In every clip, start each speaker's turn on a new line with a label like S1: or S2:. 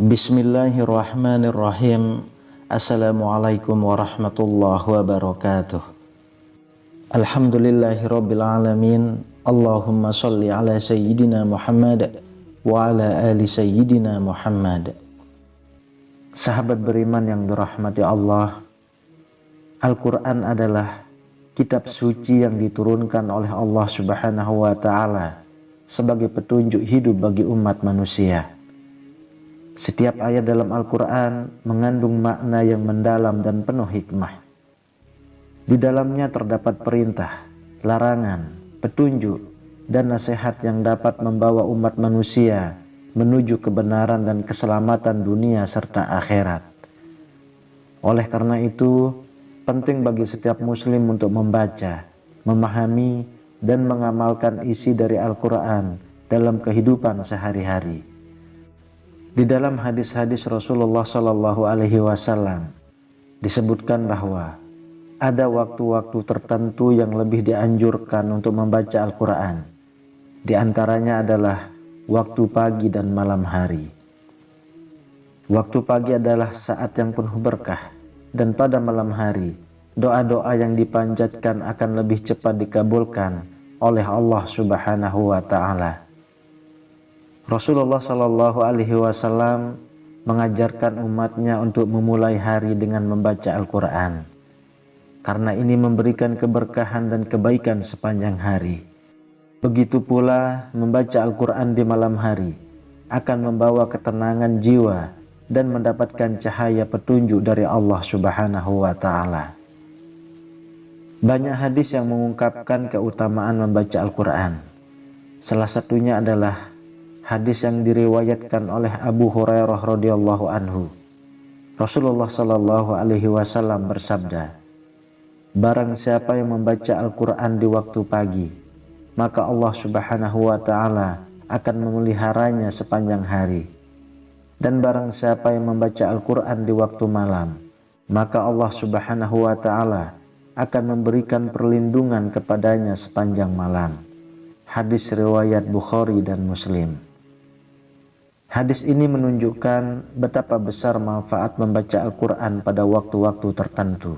S1: Bismillahirrahmanirrahim. Assalamualaikum warahmatullahi wabarakatuh. Alhamdulillahirabbil alamin. Allahumma shalli ala sayyidina Muhammad wa ala ali sayyidina Muhammad. Sahabat beriman yang dirahmati Allah, Al-Quran adalah kitab suci yang diturunkan oleh Allah Subhanahu wa ta'ala sebagai petunjuk hidup bagi umat manusia. Setiap ayat dalam Al-Quran mengandung makna yang mendalam dan penuh hikmah. Di dalamnya terdapat perintah, larangan, petunjuk, dan nasihat yang dapat membawa umat manusia menuju kebenaran dan keselamatan dunia serta akhirat. Oleh karena itu, penting bagi setiap muslim untuk membaca, memahami, dan mengamalkan isi dari Al-Quran dalam kehidupan sehari-hari. Di dalam hadis-hadis Rasulullah SAW disebutkan bahwa ada waktu-waktu tertentu yang lebih dianjurkan untuk membaca Al-Quran. Di antaranya adalah waktu pagi dan malam hari. Waktu pagi adalah saat yang penuh berkah, dan pada malam hari doa-doa yang dipanjatkan akan lebih cepat dikabulkan oleh Allah Subhanahu wa ta'ala. Rasulullah SAW mengajarkan umatnya untuk memulai hari dengan membaca Al-Quran, karena ini memberikan keberkahan dan kebaikan sepanjang hari. Begitu pula membaca Al-Quran di malam hari akan membawa ketenangan jiwa dan mendapatkan cahaya petunjuk dari Allah Subhanahu wa ta'ala. Banyak hadis yang mengungkapkan keutamaan membaca Al-Quran. Salah satunya adalah hadis yang diriwayatkan oleh Abu Hurairah radhiyallahu anhu. Rasulullah SAW bersabda, "Barang siapa yang membaca Al-Quran di waktu pagi, maka Allah Subhanahu wa ta'ala akan memeliharanya sepanjang hari. Dan barang siapa yang membaca Al-Quran di waktu malam, maka Allah Subhanahu wa ta'ala akan memberikan perlindungan kepadanya sepanjang malam." Hadis riwayat Bukhari dan Muslim. Hadis ini menunjukkan betapa besar manfaat membaca Al-Quran pada waktu-waktu tertentu.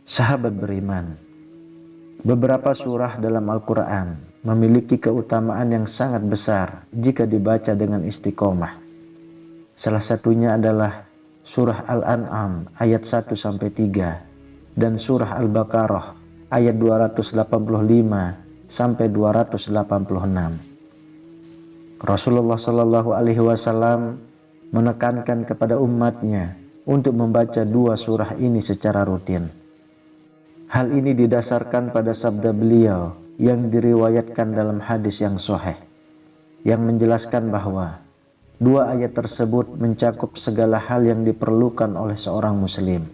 S1: Sahabat beriman, beberapa surah dalam Al-Quran memiliki keutamaan yang sangat besar jika dibaca dengan istiqomah. Salah satunya adalah surah Al-An'am ayat 1-3 dan surah Al-Baqarah ayat 285-286. Rasulullah SAW menekankan kepada umatnya untuk membaca dua surah ini secara rutin. Hal ini didasarkan pada sabda beliau yang diriwayatkan dalam hadis yang sahih, yang menjelaskan bahwa dua ayat tersebut mencakup segala hal yang diperlukan oleh seorang muslim,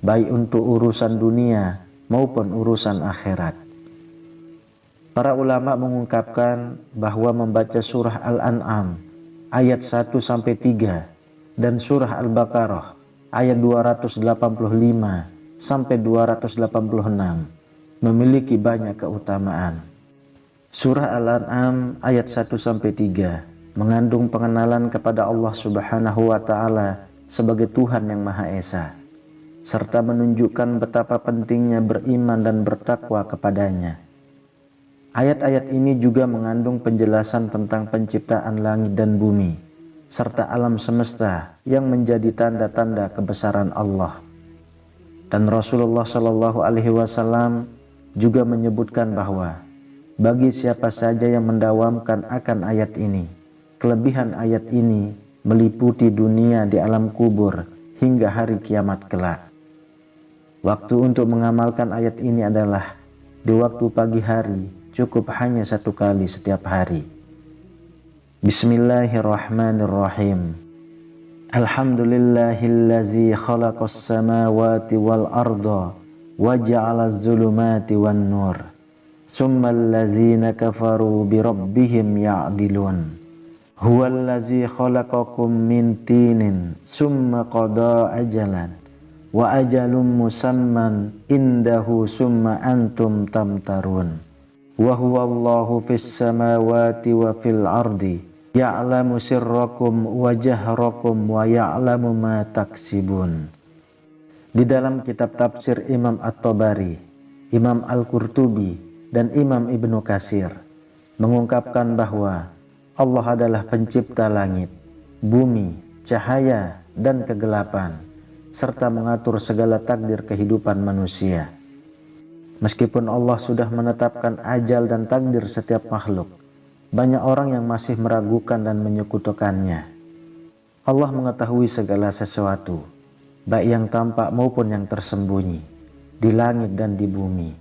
S1: baik untuk urusan dunia maupun urusan akhirat. Para ulama mengungkapkan bahwa membaca surah Al-An'am ayat 1-3 dan surah Al-Baqarah ayat 285-286 memiliki banyak keutamaan. Surah Al-An'am ayat 1-3 mengandung pengenalan kepada Allah Subhanahu wa ta'ala sebagai Tuhan yang Maha Esa, serta menunjukkan betapa pentingnya beriman dan bertakwa kepadanya. Ayat-ayat ini juga mengandung penjelasan tentang penciptaan langit dan bumi, serta alam semesta yang menjadi tanda-tanda kebesaran Allah. Dan Rasulullah SAW juga menyebutkan bahwa bagi siapa saja yang mendawamkan akan ayat ini, kelebihan ayat ini meliputi dunia di alam kubur hingga hari kiamat kelak. Waktu untuk mengamalkan ayat ini adalah di waktu pagi hari, cukup hanya satu kali setiap hari. Bismillahirrahmanirrahim. Alhamdulillahillazi khalaqas samawati wal arda wa ja'alaz zulumati wan nur. Summal ladzina kafaru bi rabbihim ya'dilun. Huwallazi khalaqakum min tinin summa qada ajalan wa ajalum musamman indahu summa antum tamtarun. Wa huwallahu fis samawati wa fil ardi Ya'lamu sirrakum wa jahrakum wa ya'lamu ma taksibun. Di dalam kitab tafsir Imam At-Tabari, Imam Al-Qurtubi, dan Imam Ibnu Katsir mengungkapkan bahwa Allah adalah pencipta langit, bumi, cahaya, dan kegelapan, serta mengatur segala takdir kehidupan manusia. Meskipun Allah sudah menetapkan ajal dan takdir setiap makhluk, banyak orang yang masih meragukan dan menyekutukannya. Allah mengetahui segala sesuatu, baik yang tampak maupun yang tersembunyi, di langit dan di bumi.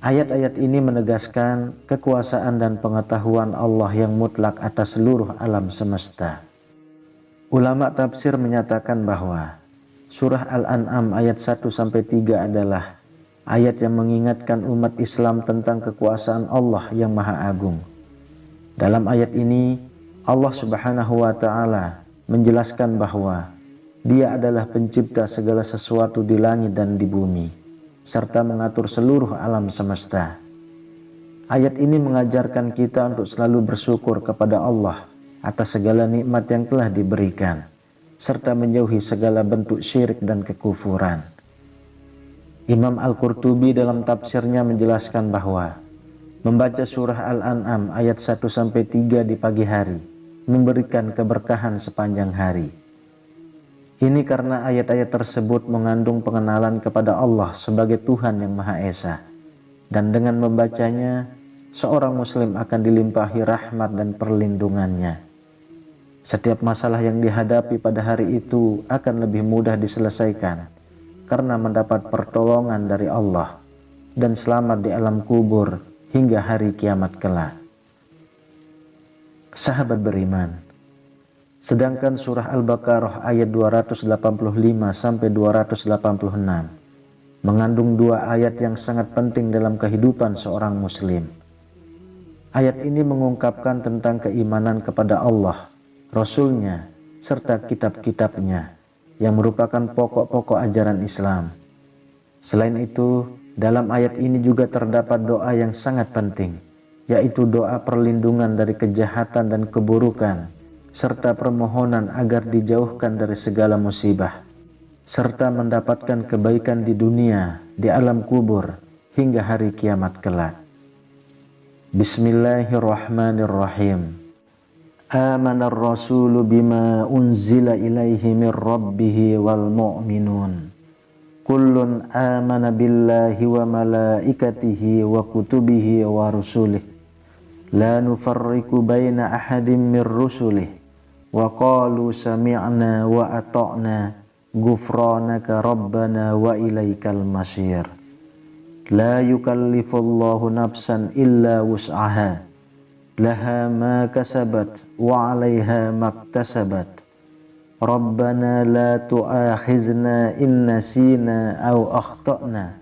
S1: Ayat-ayat ini menegaskan kekuasaan dan pengetahuan Allah yang mutlak atas seluruh alam semesta. Ulama tafsir menyatakan bahwa surah Al-An'am ayat 1-3 adalah ayat yang mengingatkan umat Islam tentang kekuasaan Allah yang Maha Agung. Dalam ayat ini, Allah Subhanahu wa Ta'ala menjelaskan bahwa Dia adalah pencipta segala sesuatu di langit dan di bumi, serta mengatur seluruh alam semesta. Ayat ini mengajarkan kita untuk selalu bersyukur kepada Allah atas segala nikmat yang telah diberikan, serta menjauhi segala bentuk syirik dan kekufuran. Imam Al-Qurtubi dalam tafsirnya menjelaskan bahwa membaca surah Al-An'am ayat 1-3 di pagi hari memberikan keberkahan sepanjang hari. Ini karena ayat-ayat tersebut mengandung pengenalan kepada Allah sebagai Tuhan yang Maha Esa, dan dengan membacanya seorang muslim akan dilimpahi rahmat dan perlindungannya. Setiap masalah yang dihadapi pada hari itu akan lebih mudah diselesaikan karena mendapat pertolongan dari Allah dan selamat di alam kubur hingga hari kiamat kelak. Sahabat beriman, sedangkan surah Al-Baqarah ayat 285-286 mengandung dua ayat yang sangat penting dalam kehidupan seorang muslim. Ayat ini mengungkapkan tentang keimanan kepada Allah, Rasul-Nya, serta kitab-kitabnya yang merupakan pokok-pokok ajaran Islam. Selain itu, dalam ayat ini juga terdapat doa yang sangat penting, yaitu doa perlindungan dari kejahatan dan keburukan, serta permohonan agar dijauhkan dari segala musibah, serta mendapatkan kebaikan di dunia, di alam kubur, hingga hari kiamat kelak. Bismillahirrahmanirrahim. Amanar rasulu bima unzila ilaihi min rabbihi wal mu'minun. Kullun amana billahi wa malaikatihi wa kutubihi wa rusulih. La nufarriqu baina ahadin min rusulih. Wa qalu sami'na wa ata'na ghufranaka rabbana wa ilaikal masir. La yukallifullahu nafsan illa wus'aha. Laha ma kasabat wa 'alaiha maktasabat. Rabbana la tu'akhizna in nasina aw akhtana.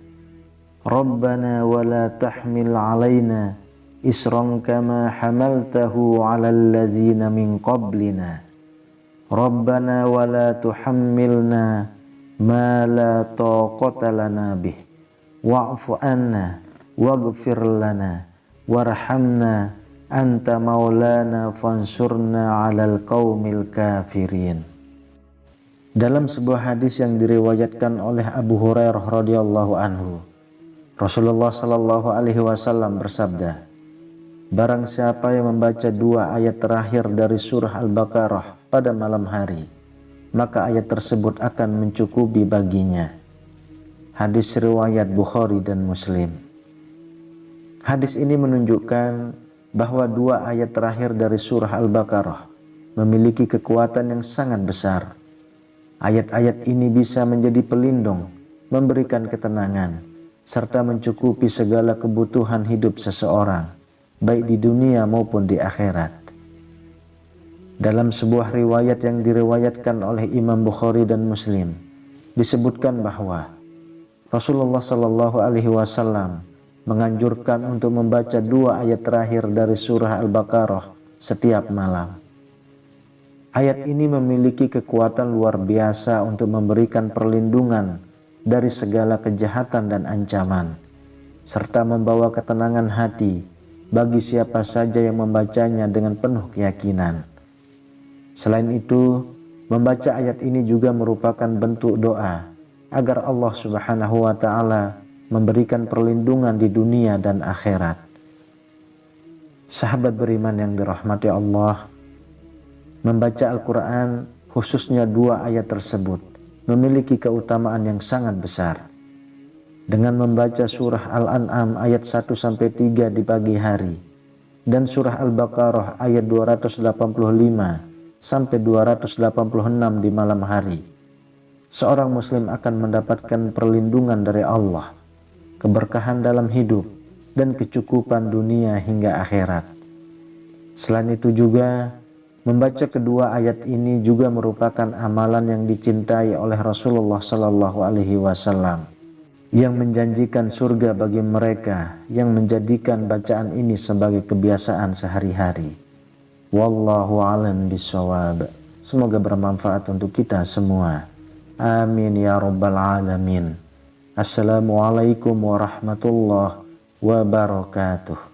S1: Rabbana wa la tahmil 'alaina isran kama hamaltahu 'alal ladzina min qablina. Rabbana wa la tuhammilna ma la taqata lana bih. Wa'fu anna waghfir lana warhamna anta maulana fansurna 'alal qaumil kafirin. Dalam sebuah hadis yang diriwayatkan oleh Abu Hurairah radhiyallahu anhu, Rasulullah sallallahu alaihi wasallam bersabda, barang siapa yang membaca dua ayat terakhir dari surah Al-Baqarah pada malam hari, maka ayat tersebut akan mencukupi baginya. Hadis riwayat Bukhari dan Muslim. Hadis ini menunjukkan bahwa dua ayat terakhir dari surah Al-Baqarah memiliki kekuatan yang sangat besar. Ayat-ayat ini bisa menjadi pelindung, memberikan ketenangan, serta mencukupi segala kebutuhan hidup seseorang, baik di dunia maupun di akhirat. Dalam sebuah riwayat yang diriwayatkan oleh Imam Bukhari dan Muslim, disebutkan bahwa Rasulullah Shallallahu Alaihi Wasallam menganjurkan untuk membaca dua ayat terakhir dari surah Al-Baqarah setiap malam. Ayat ini memiliki kekuatan luar biasa untuk memberikan perlindungan dari segala kejahatan dan ancaman, serta membawa ketenangan hati bagi siapa saja yang membacanya dengan penuh keyakinan. Selain itu, membaca ayat ini juga merupakan bentuk doa agar Allah Subhanahu wa Ta'ala memberikan perlindungan di dunia dan akhirat. Sahabat beriman yang dirahmati Allah, membaca Al-Quran, khususnya 2 ayat tersebut, memiliki keutamaan yang sangat besar. Dengan membaca surah Al-An'am ayat 1-3 di pagi hari dan surah Al-Baqarah ayat 285 sampai 286 di malam hari, seorang muslim akan mendapatkan perlindungan dari Allah, keberkahan dalam hidup, dan kecukupan dunia hingga akhirat. Selain itu juga, membaca kedua ayat ini juga merupakan amalan yang dicintai oleh Rasulullah Sallallahu Alaihi Wasallam, yang menjanjikan surga bagi mereka yang menjadikan bacaan ini sebagai kebiasaan sehari-hari. Wallahu a'lam bishawab. Semoga bermanfaat untuk kita semua. Amin ya rabbal alamin. Assalamualaikum warahmatullahi wabarakatuh.